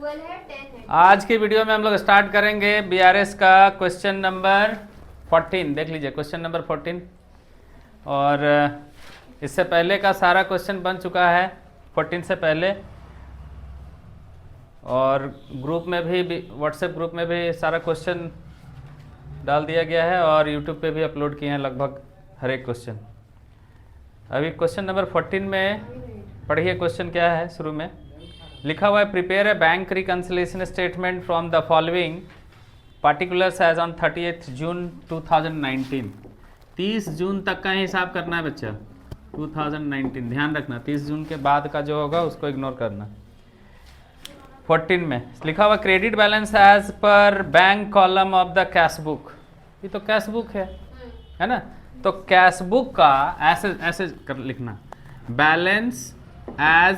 12 है 10 है। आज की वीडियो में हम लोग स्टार्ट करेंगे बीआरएस का क्वेश्चन नंबर 14। देख लीजिए क्वेश्चन नंबर 14। और इससे पहले का सारा क्वेश्चन बन चुका है 14 से पहले, और ग्रुप में भी व्हाट्सएप ग्रुप में भी सारा क्वेश्चन डाल दिया गया है और यूट्यूब पे भी अपलोड किए हैं लगभग हर एक क्वेश्चन। अभी क्वेश्चन नंबर 14 में पढ़िए क्वेश्चन क्या है। शुरू में लिखा हुआ है, prepare a bank reconciliation statement from the following particulars as on 30 June 2019। 30 जून तक का हिसाब करना है बच्चा, 2019 ध्यान रखना, 30 जून के बाद का जो होगा उसको इग्नोर करना। 14 में लिखा हुआ credit balance as per bank column of the cash book. ये तो कैश बुक है ना, तो कैश बुक का ऐसे ऐसे कर लिखना, balance as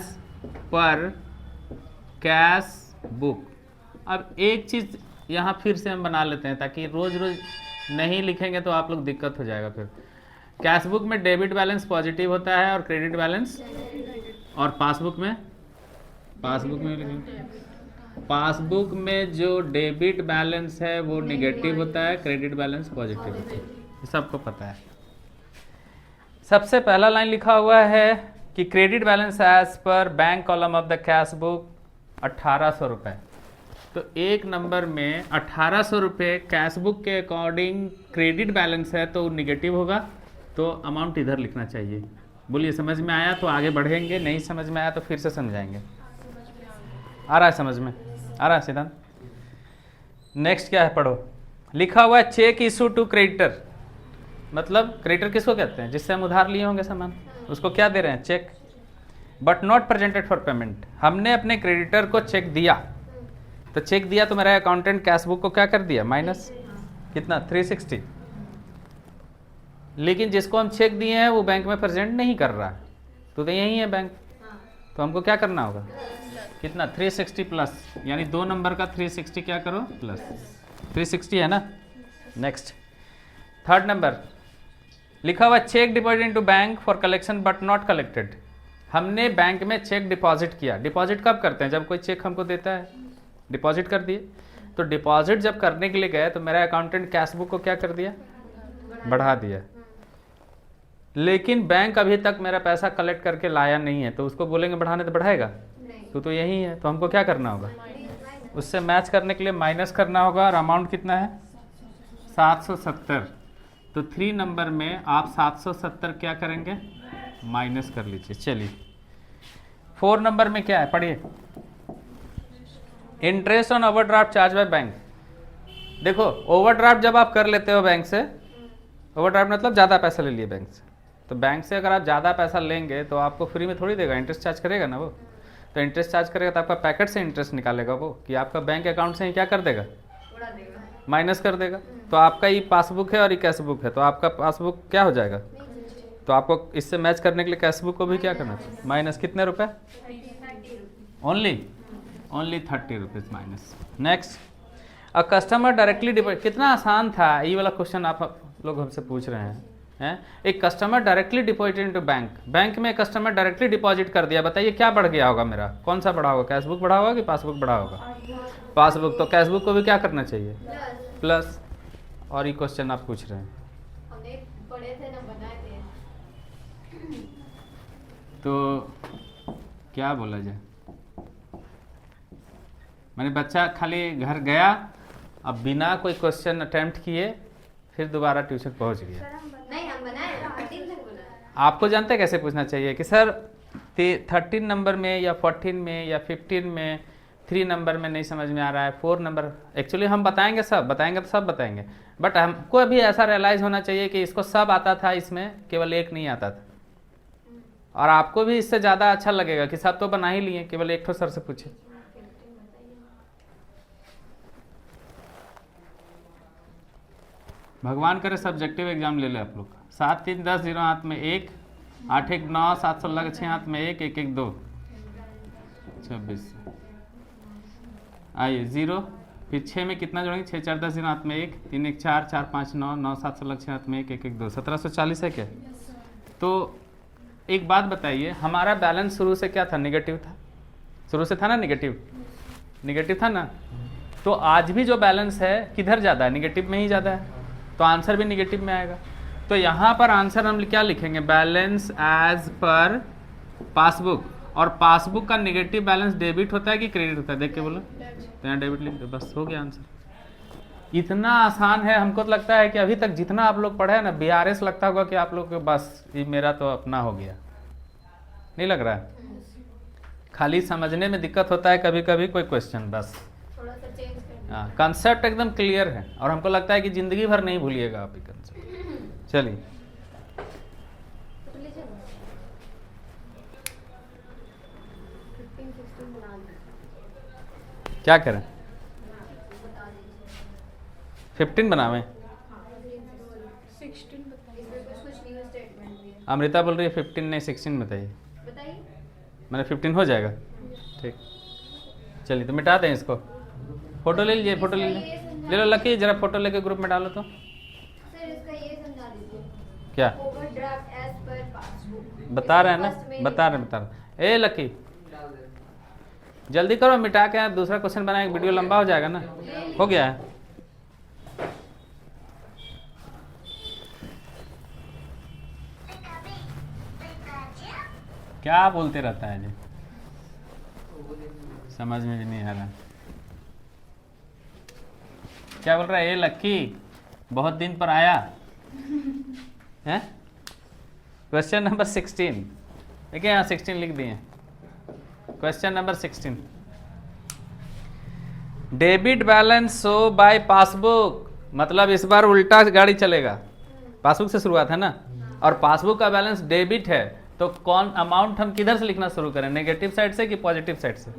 per cash book. अब एक चीज यहाँ फिर से हम बना लेते हैं ताकि रोज रोज नहीं लिखेंगे तो आप लोग दिक्कत हो जाएगा। फिर कैश बुक में डेबिट बैलेंस पॉजिटिव होता है और क्रेडिट बैलेंस, और पासबुक में जो डेबिट बैलेंस है वो निगेटिव होता है, क्रेडिट बैलेंस पॉजिटिव होता है, ये सबको पता है। सबसे पहला लाइन लिखा हुआ है कि credit balance as per bank column of the cash book 1800 रुपये। तो एक नंबर में 1800 रुपये कैश बुक के अकॉर्डिंग क्रेडिट बैलेंस है तो निगेटिव होगा, तो अमाउंट इधर लिखना चाहिए। बोलिए समझ में आया तो आगे बढ़ेंगे, नहीं समझ में आया तो फिर से समझाएंगे। आ रहा है समझ में, आ रहा है सिद्धांत? नेक्स्ट क्या है पढ़ो। लिखा हुआ है चेक इशू टू क्रेडिटर। मतलब क्रेडिटर किसको कहते हैं? जिससे हम उधार लिए होंगे सामान, उसको क्या दे रहे हैं? Cheque. But not presented for payment. हमने अपने क्रेडिटर को चेक दिया, तो चेक दिया तो मेरा अकाउंटेंट कैश बुक को क्या कर दिया? माइनस कितना? 360। लेकिन जिसको हम चेक दिए हैं वो बैंक में प्रेजेंट नहीं कर रहा है, तो यही है बैंक, तो हमको क्या करना होगा? कितना? 360 प्लस, यानी 2 नंबर का 360 क्या करो? प्लस 360 है ना। नेक्स्ट थर्ड नंबर लिखा हुआ cheque deposit into bank for collection but not collected. हमने बैंक में चेक डिपॉजिट किया। डिपॉजिट कब करते हैं? जब कोई चेक हमको देता है, डिपॉजिट कर दिए। तो डिपॉजिट जब करने के लिए गए तो मेरा अकाउंटेंट कैश बुक को क्या कर दिया? बढ़ा दिया। लेकिन बैंक अभी तक मेरा पैसा कलेक्ट करके लाया नहीं है, तो उसको बोलेंगे बढ़ाने तो बढ़ाएगा? तो यही है, तो हमको क्या करना होगा? उससे मैच करने के लिए माइनस करना होगा। और अमाउंट कितना है? 770। तो 3 नंबर में आप 770 क्या करेंगे? माइनस कर लीजिए। चलिए 4 नंबर में क्या है पढ़िए। Interest on overdraft charge by bank. देखो ओवरड्राफ्ट जब आप कर लेते हो बैंक से, ओवरड्राफ्ट मतलब ज़्यादा पैसा ले लिए बैंक से, तो बैंक से अगर आप ज़्यादा पैसा लेंगे तो आपको फ्री में थोड़ी देगा, इंटरेस्ट चार्ज करेगा ना वो। तो इंटरेस्ट चार्ज करेगा तो आपका पैकेट से इंटरेस्ट निकालेगा वो, कि आपका बैंक अकाउंट से ही क्या कर देगा? माइनस कर देगा। तो आपका ये पासबुक है और ये कैश बुक है, तो आपका पासबुक क्या हो जाएगा? तो आपको इससे मैच करने के लिए कैश बुक को भी क्या करना चाहिए? माइनस कितने रुपए? Only 30 rupees minus. Next, a customer directly deposit. कितना आसान था ये वाला क्वेश्चन, आप लोग हमसे पूछ रहे हैं। एक customer directly deposit into bank. Bank में कस्टमर डायरेक्टली डिपॉजिट कर दिया, बताइए क्या बढ़ गया होगा मेरा? कौन सा बढ़ा होगा? कैश बुक बढ़ा होगा कि पासबुक बढ़ा होगा? पासबुक। तो कैश बुक को भी क्या करना चाहिए? प्लस। और ये क्वेश्चन आप पूछ रहे हैं, हमने पढ़े थे ना, बनाए थे। तो क्या बोला जाए? मैंने बच्चा खाली घर गया, अब बिना कोई क्वेश्चन अटेम्प्ट किए फिर दोबारा ट्यूशन पहुंच गया। नहीं हम बनाए, 13 तक बनाए। आपको जानते हैं कैसे पूछना चाहिए कि सर 13 नंबर में या 14 में या 15 में 3 नंबर में नहीं समझ में आ रहा है, 4 नंबर। एक्चुअली हम बताएंगे, सब बताएंगे तो सब बताएंगे, बट हमको अभी ऐसा रियलाइज होना चाहिए कि इसको सब आता था, इसमें केवल एक नहीं आता था। और आपको भी इससे ज़्यादा अच्छा लगेगा कि सब तो बना ही लिए, केवल एक तो सर से पूछे। भगवान करे सब्जेक्टिव एग्जाम ले ले आप लोग। 7 3 10 0 हाथ में 1, 8 1 9, 7 16 6 हाथ में 1 1 1 2 26। आइए 0, फिर 6 में कितना जोड़ेंगे? 6 4 10 0 हाथ में 1, 3 1 4 4 5 9 9 7 16 6 हाथ में 1 1 1 2 1740 है क्या? तो एक बात बताइए, हमारा बैलेंस शुरू से क्या था? निगेटिव था। शुरू से था ना निगेटिव, निगेटिव था ना, तो आज भी जो बैलेंस है किधर ज़्यादा है, निगेटिव में ही ज़्यादा है, तो आंसर भी निगेटिव में आएगा। तो यहाँ पर आंसर हम क्या लिखेंगे, बैलेंस एज पर पासबुक, और पासबुक का निगेटिव बैलेंस डेबिट होता है कि क्रेडिट होता है, देख के बोलो। तो यहाँ डेबिट लिख दो, बस हो गया आंसर। इतना आसान है, हमको तो लगता है कि अभी तक जितना आप लोग पढ़े हैं ना, BRS लगता होगा कि आप लोग के बस ये मेरा तो अपना हो गया, नहीं लग रहा है? खाली समझने में दिक्कत होता है कभी कभी कोई क्वेश्चन, बस थोड़ा सा चेंज कर। हाँ, कंसेप्ट एकदम क्लियर है और हमको लगता है कि जिंदगी भर नहीं भूलिएगा आप ये कंसेप्ट। चलिए तो लीजिए ना। 15, 16 बना दीजिए। क्या करें, बता दीजिए। 15 बनावें? 16 बताइए। इसमें कुछ न्यू स्टेटमेंट भी है। अमृता बोल रही है 15 नहीं 16 बताइए। बताइए। मैंने 15 हो जाएगा, ठीक। चलिए तो मिटा दें इसको, फोटो ले लीजिए, फोटो ले लीजिए, ले लो लकी, जरा फोटो लेके ग्रुप में डालो तो। सर इसका ये समझा दीजिए। क्या ओवरड्राफ्ट एज पर पासबुक बता रहे हैं ना, बता रहे हैं। ए लकी जल्दी करो, मिटा के दूसरा क्वेश्चन बनाए, वीडियो लंबा हो जाएगा ना। हो गया है? क्या बोलते रहता है जी, समझ में भी नहीं आ रहा। क्या बोल रहा है? ए लक्की बहुत दिन पर आया है। क्वेश्चन नंबर 16 देखिए, यहाँ 16 लिख दिए। Question number 16, debit balance show by passbook, मतलब इस बार उल्टा गाड़ी चलेगा। पासबुक से शुरुआत है ना, और पासबुक का बैलेंस डेबिट है, तो कौन अमाउंट हम किधर से लिखना शुरू करें, नेगेटिव साइड से कि पॉजिटिव साइड से?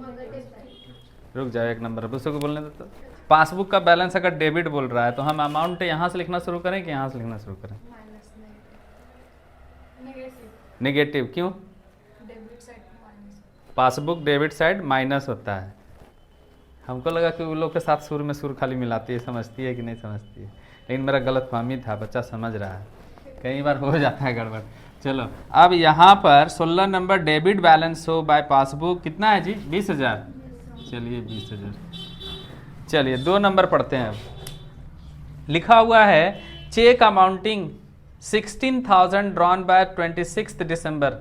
रुक जाओ एक नंबर, दूसरे को बोलने देते। पासबुक का बैलेंस अगर डेबिट बोल रहा है तो हम अमाउंट यहाँ से लिखना शुरू करें कि यहाँ से लिखना शुरू करें? नेगेटिव क्यों? पासबुक डेबिट साइड माइनस होता है। हमको लगा कि वो लोग के साथ सुर में सुर खाली मिलाती है, समझती है कि नहीं समझती है, लेकिन मेरा गलत फहमी था, बच्चा समझ रहा है, कई बार हो जाता है गड़बड़। चलो अब यहाँ पर 16 नंबर, डेबिट बैलेंस हो बाय पासबुक कितना है जी? 20,000। चलिए 20,000। चलिए 2 नंबर पढ़ते हैं। अब लिखा हुआ है चेक अमाउंटिंग 16,000 ड्रॉन बाय 26 दिसंबर।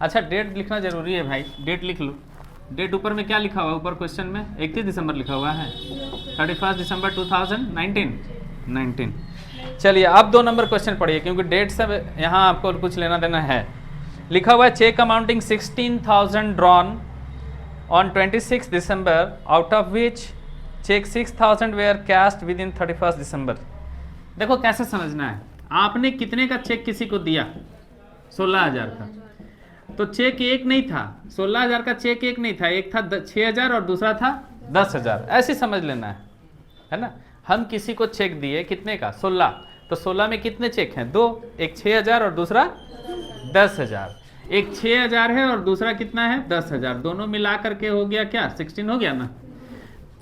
अच्छा डेट लिखना जरूरी है भाई, डेट लिख लो। डेट ऊपर में क्या लिखा हुआ है? ऊपर क्वेश्चन में 31 दिसंबर लिखा हुआ है, 31 दिसंबर 2019। चलिए अब 2 नंबर क्वेश्चन पढ़िए, क्योंकि डेट से यहाँ आपको कुछ लेना देना है। लिखा हुआ है cheque amounting 16,000 drawn on 26 December, out of which cheque 6,000 were cashed within 31 December. देखो कैसे समझना है, आपने कितने का चेक किसी को दिया? 16,000 का। तो चेक एक नहीं था, 16,000 का चेक एक नहीं था, एक था 6,000 और दूसरा था 10,000, ऐसे समझ लेना है ना। हम किसी को चेक दिए कितने का? 16। तो 16 में कितने चेक हैं? 2, एक 6,000 और दूसरा 10,000। एक 6,000 है और दूसरा कितना है? 10,000, दोनों मिला करके हो गया क्या? 16 हो गया ना।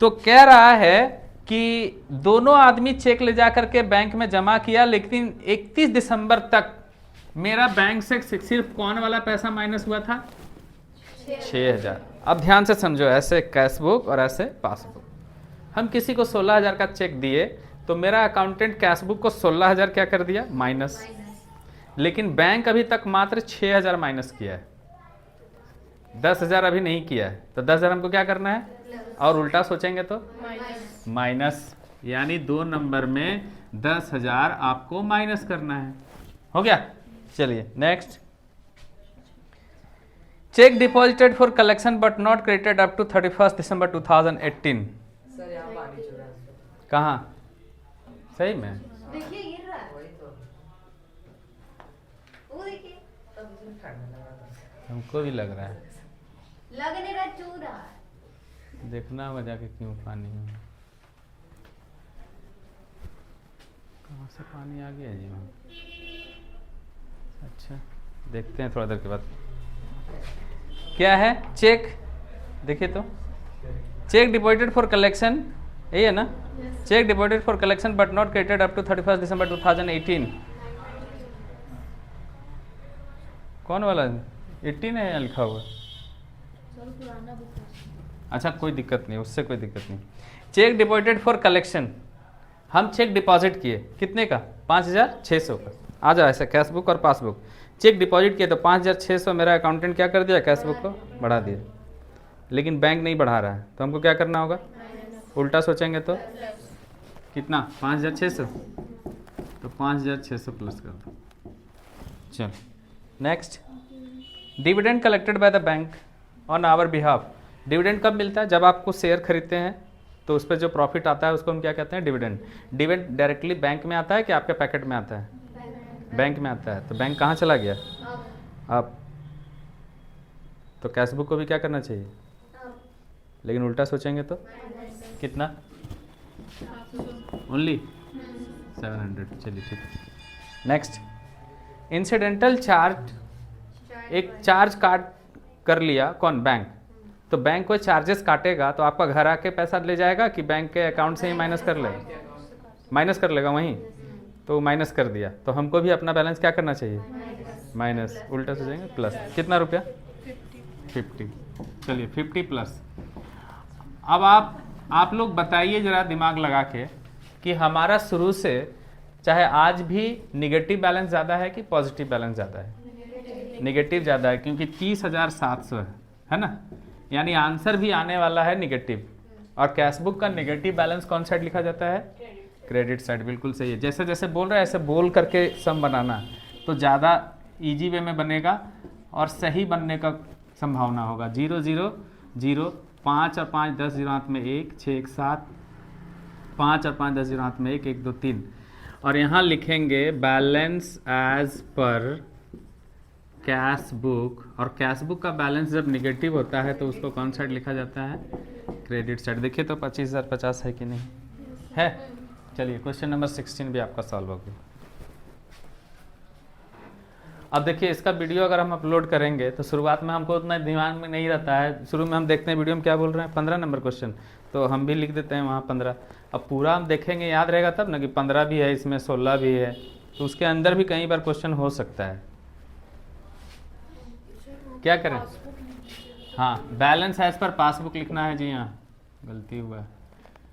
तो कह रहा है कि दोनों आदमी चेक ले जा करके बैंक में जमा किया, लेकिन 31 दिसंबर तक मेरा बैंक से सिर्फ कौन वाला पैसा माइनस हुआ था? 6,000। अब ध्यान से समझो, ऐसे कैशबुक और ऐसे पासबुक। हम किसी को 16,000 का चेक दिए, तो मेरा अकाउंटेंट कैशबुक को 16,000 क्या कर दिया? माइनस। लेकिन बैंक अभी तक मात्र 6,000 माइनस किया है, 10,000 अभी नहीं किया है। तो 10,000 हमको क्या करना है? और उल्टा सोचेंगे तो माइनस, यानी 2 नंबर में 10,000 आपको माइनस करना है। हो गया? चलिए next, cheque deposited for collection but not credited up to 31 December 2018। Sir यहाँ पानी चल रहा है। कहाँ? सही में? देखिए गिर रहा है, वही तो वो देखिए, तब मुझे ठंड लगा था। हमको भी लग रहा है, लग नहीं रहा, चू रहा है। देखना होगा जाके क्यों पानी में, कहाँ से पानी आ गया जी वहाँ। अच्छा देखते हैं थोड़ा देर के बाद क्या है। चेक देखिए तो, चेक डिपॉजिटेड फॉर कलेक्शन, यही है ना? Cheque deposited for collection but not credited up to 31 December 2018। कौन वाला? 18 है यहाँ लिखा हुआ। पुराना बुक है। अच्छा कोई दिक्कत नहीं, उससे कोई दिक्कत नहीं। चेक डिपॉजिटेड फॉर कलेक्शन, हम चेक डिपॉजिट किए कितने का, 5,600 का। आ जाओ ऐसे कैश बुक और पासबुक। चेक डिपॉजिट किए तो 5,600 मेरा अकाउंटेंट क्या कर दिया, कैश बुक को बढ़ा दिया, लेकिन बैंक नहीं बढ़ा रहा है, तो हमको क्या करना होगा, उल्टा सोचेंगे तो कितना, 5,600, तो 5,600 प्लस कर दो। चलो next, dividend collected by the bank on our behalf. Dividend कब मिलता है, जब आपको शेयर खरीदते हैं तो उस पर जो प्रॉफिट आता है उसको हम क्या कहते हैं, डिविडेंड। डिविडेंड डायरेक्टली बैंक में आता है कि आपके पैकेट में आता है, बैंक में आता है। तो बैंक कहाँ चला गया, अब तो कैश बुक को भी क्या करना चाहिए, लेकिन उल्टा सोचेंगे तो कितना, ओनली 700। चलिए ठीक है। नेक्स्ट, इंसिडेंटल चार्ज, एक चार्ज काट कर लिया कौन, बैंक। तो बैंक कोई चार्जेस काटेगा तो आपका घर आके पैसा ले जाएगा कि बैंक के अकाउंट से ही माइनस कर लेगा, माइनस कर लेगा वहीं, तो माइनस कर दिया, तो हमको भी अपना बैलेंस क्या करना चाहिए, माइनस, उल्टा सोचेंगे प्लस। कितना रुपया, 50। चलिए 50 प्लस। अब आप लोग बताइए जरा दिमाग लगा के कि हमारा शुरू से चाहे आज भी निगेटिव बैलेंस ज़्यादा है कि पॉजिटिव बैलेंस ज़्यादा है, निगेटिव ज़्यादा है, क्योंकि 30,700 है ना, यानी आंसर भी आने वाला है निगेटिव। और कैशबुक का निगेटिव बैलेंस कौन साइड लिखा जाता है, क्रेडिट साइड। बिल्कुल सही है, जैसे जैसे बोल रहे हैं ऐसे बोल करके सम बनाना, तो ज़्यादा इजी वे में बनेगा और सही बनने का संभावना होगा। 0 0 0, 5 और 5 10 0 हाथ में 1, 6 1 7, 5 और 5 10 0 हाथ में 1 1 2 3। और यहाँ लिखेंगे balance as per cash book, और कैश बुक का बैलेंस जब निगेटिव होता है तो उसको कौन साइड लिखा जाता है, क्रेडिट साइड। देखिए तो 25,050 है कि नहीं है। चलिए क्वेश्चन नंबर 16 भी आपका सॉल्व हो गया। अब देखिए इसका वीडियो अगर हम अपलोड करेंगे तो शुरुआत में हमको उतना दिमाग में नहीं रहता है, शुरू में हम देखते हैं वीडियो में क्या बोल रहे हैं, 15 नंबर क्वेश्चन, तो हम भी लिख देते हैं वहाँ 15। अब पूरा हम देखेंगे याद रहेगा तब ना कि 15 भी है इसमें, 16 भी है, तो उसके अंदर भी कई बार क्वेश्चन हो सकता है। क्या करें, हाँ बैलेंस एज पर पासबुक लिखना है जी, यहाँ गलती हुआ है,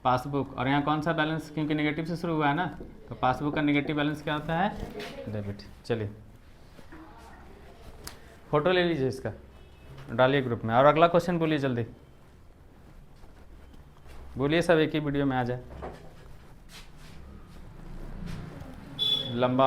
पासबुक। और यहाँ कौन सा बैलेंस, क्योंकि नेगेटिव से शुरू हुआ है ना, तो पासबुक का नेगेटिव बैलेंस क्या होता है, डेबिट। चलिए फोटो ले लीजिए इसका, डालिए ग्रुप में। और अगला क्वेश्चन बोलिए जल्दी, बोलिए सब एक ही वीडियो में आ जाए, लंबा